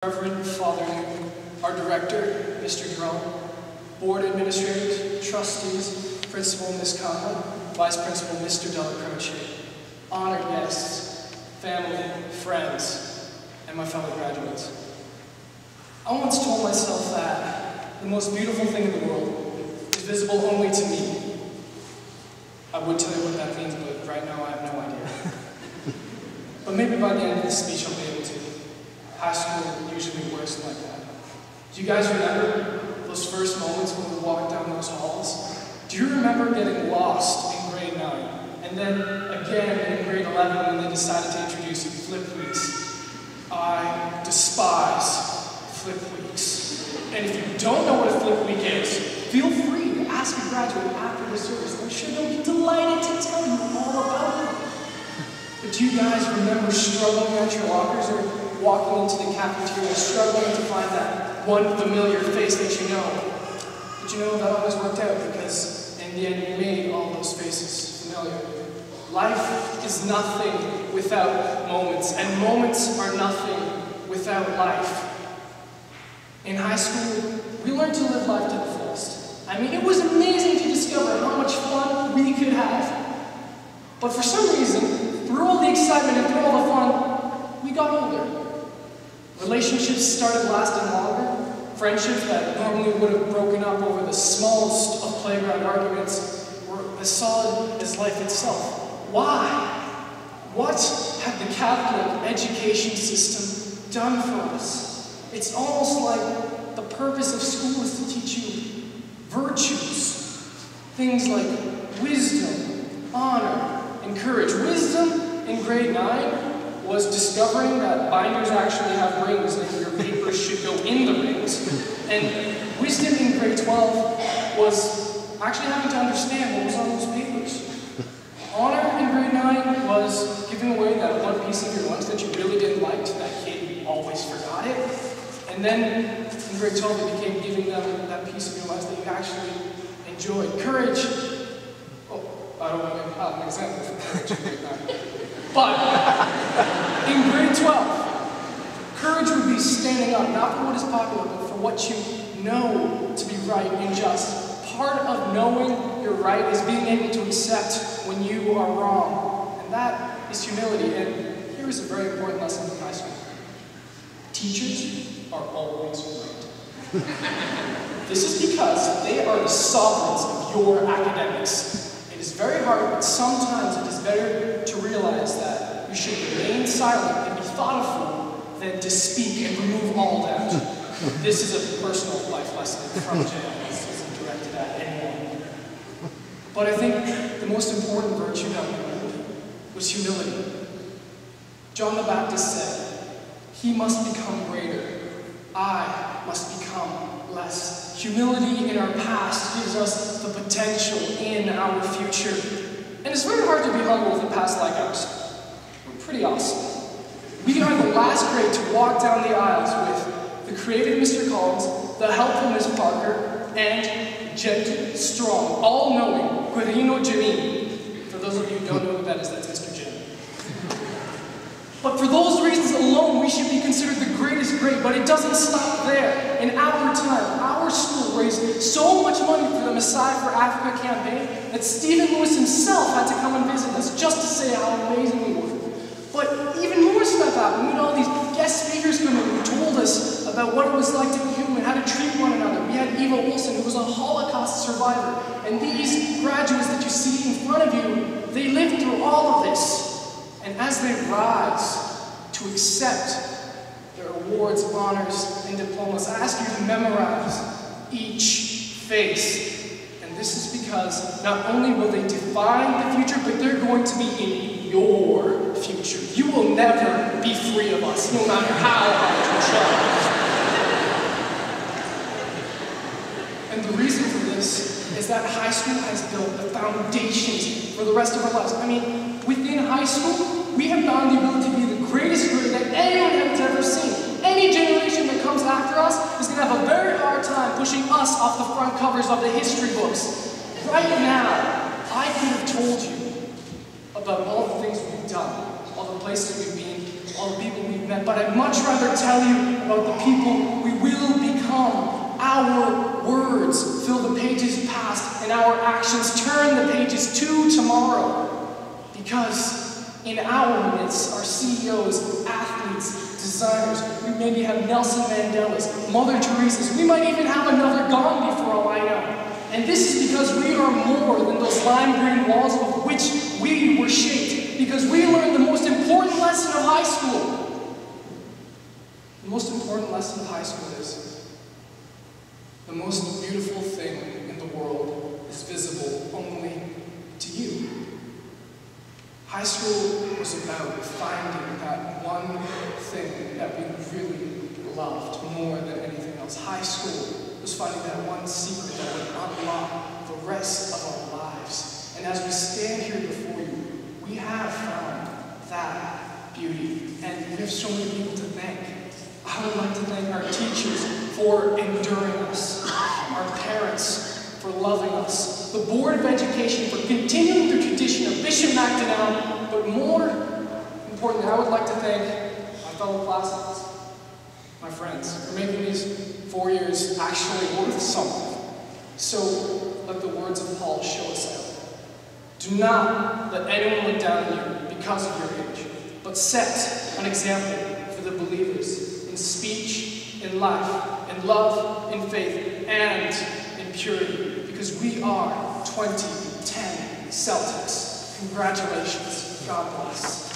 Reverend Father Newton, our director, Mr. Jerome, board administrators, trustees, Principal Ms. Conlon, Vice Principal Mr. Della Croce, honored guests, family, friends, and my fellow graduates. I once told myself that the most beautiful thing in the world is visible only to me. I would tell you what that means, but right now I have no idea. But maybe by the end of the speech I'll be able to. High school usually works like that. Do you guys remember those first moments when we walked down those halls? Do you remember getting lost in grade 9? And then again in grade 11 when they decided to introduce flip weeks? I despise flip weeks. And if you don't know what a flip week is, feel free to ask a graduate after the service. I'm sure they'll be delighted to tell you all about it. But do you guys remember struggling at your lockers or walking into the cafeteria, struggling to find that one familiar face that you know? But you know, that always worked out because in the end you made all those faces familiar. Life is nothing without moments, and moments are nothing without life. In high school, we learned to live life to the fullest. I mean, it was amazing to discover how much fun we could have. But for some reason, through all the excitement and through all the fun, we got older. Relationships started lasting longer. Friendships that normally would have broken up over the smallest of playground arguments were as solid as life itself. Why? What had the Catholic education system done for us? It's almost like the purpose of school is to teach you virtues. Things like wisdom, honor, and courage. Wisdom in grade 9 was discovering that binders actually have rings and your papers should go in the rings. And wisdom in grade 12 was actually having to understand what was on those papers. Honor in grade 9 was giving away that one piece of your lunch that you really didn't like to that kid who always forgot it. And then in grade 12 it became giving them that piece of your lunch that you actually enjoyed. Courage. Oh, I don't want to have an example for courage in grade 9. But in grade 12, courage would be standing up, not for what is popular, but for what you know to be right and just. Part of knowing you're right is being able to accept when you are wrong. And that is humility. And here is a very important lesson from high school. Teachers are always right. This is because they are the sovereigns of your academics. It is very hard, but sometimes it is better to realize that you should remain silent and be thoughtful than to speak and remove all doubt. This is a personal life lesson from jail. This isn't directed at anyone. But I think the most important virtue that we learned was humility. John the Baptist said, "He must become greater, I must become less." Humility in our past gives us the potential in our future. And it's very hard to be humble with a past like ours. We're pretty awesome. We are the last grade to walk down the aisles with the creative Mr. Collins, the helpful Miss Parker, and gentle, strong, all-knowing Guerino Janine. For those of you who don't know who that is, that's Mr. Jim. But for those reasons alone, we should be considered the greatest grade, but it doesn't stop there. In our time, our school raised so much money for the Messiah for Africa campaign that Stephen Lewis himself had to come and visit us just to say how amazing we were. But even more stuff happened. We had all these guest speakers come in who told us about what it was like to be human, how to treat one another. We had Eva Wilson, who was a Holocaust survivor. And these graduates that you see in front of you, they lived through all of this. And as they rise to accept their awards, honors, and diplomas, I ask you to memorize each face. And this is because not only will they define the future, but they're going to be in your future. You will never be free of us, no matter how hard you try. And the reason for this is that high school has built the foundations for the rest of our lives. I mean, within high school, we have found the ability to be the greatest grade that anyone has ever seen. Any generation that comes after us is going to have a very hard time pushing us off the front covers of the history books. Right now, I could have told you about all the things we've done, all the places we've been, all the people we've met, but I'd much rather tell you about the people we will become. Our words fill the pages past, and our actions turn the pages to tomorrow. Because in our midst are CEOs, athletes, designers. We maybe have Nelson Mandela's, Mother Teresa's. We might even have another Gandhi for all I know. And this is because we are more than those lime green walls with which we were shaped. Because we learned the most important lesson of high school. The most important lesson of high school is the most beautiful thing in the world is visible only to you. High school was about finding that one thing that we really loved more than anything else. High school was finding that one secret that would unlock the rest of our lives. And as we stand here before you, we have found that beauty. And we have so many people to thank. I would like to thank our teachers for enduring us, our parents for loving us, the Board of Education for continuing the tradition of Bishop MacDonald, but more importantly, I would like to thank my fellow classmates, my friends, for making these 4 years actually worth something. So let the words of Paul show us out. Do not let anyone look down on you because of your age, but set an example for the believers in speech, in life, in love, in faith, and in purity, because we are 2010 Celtics. Congratulations. God bless.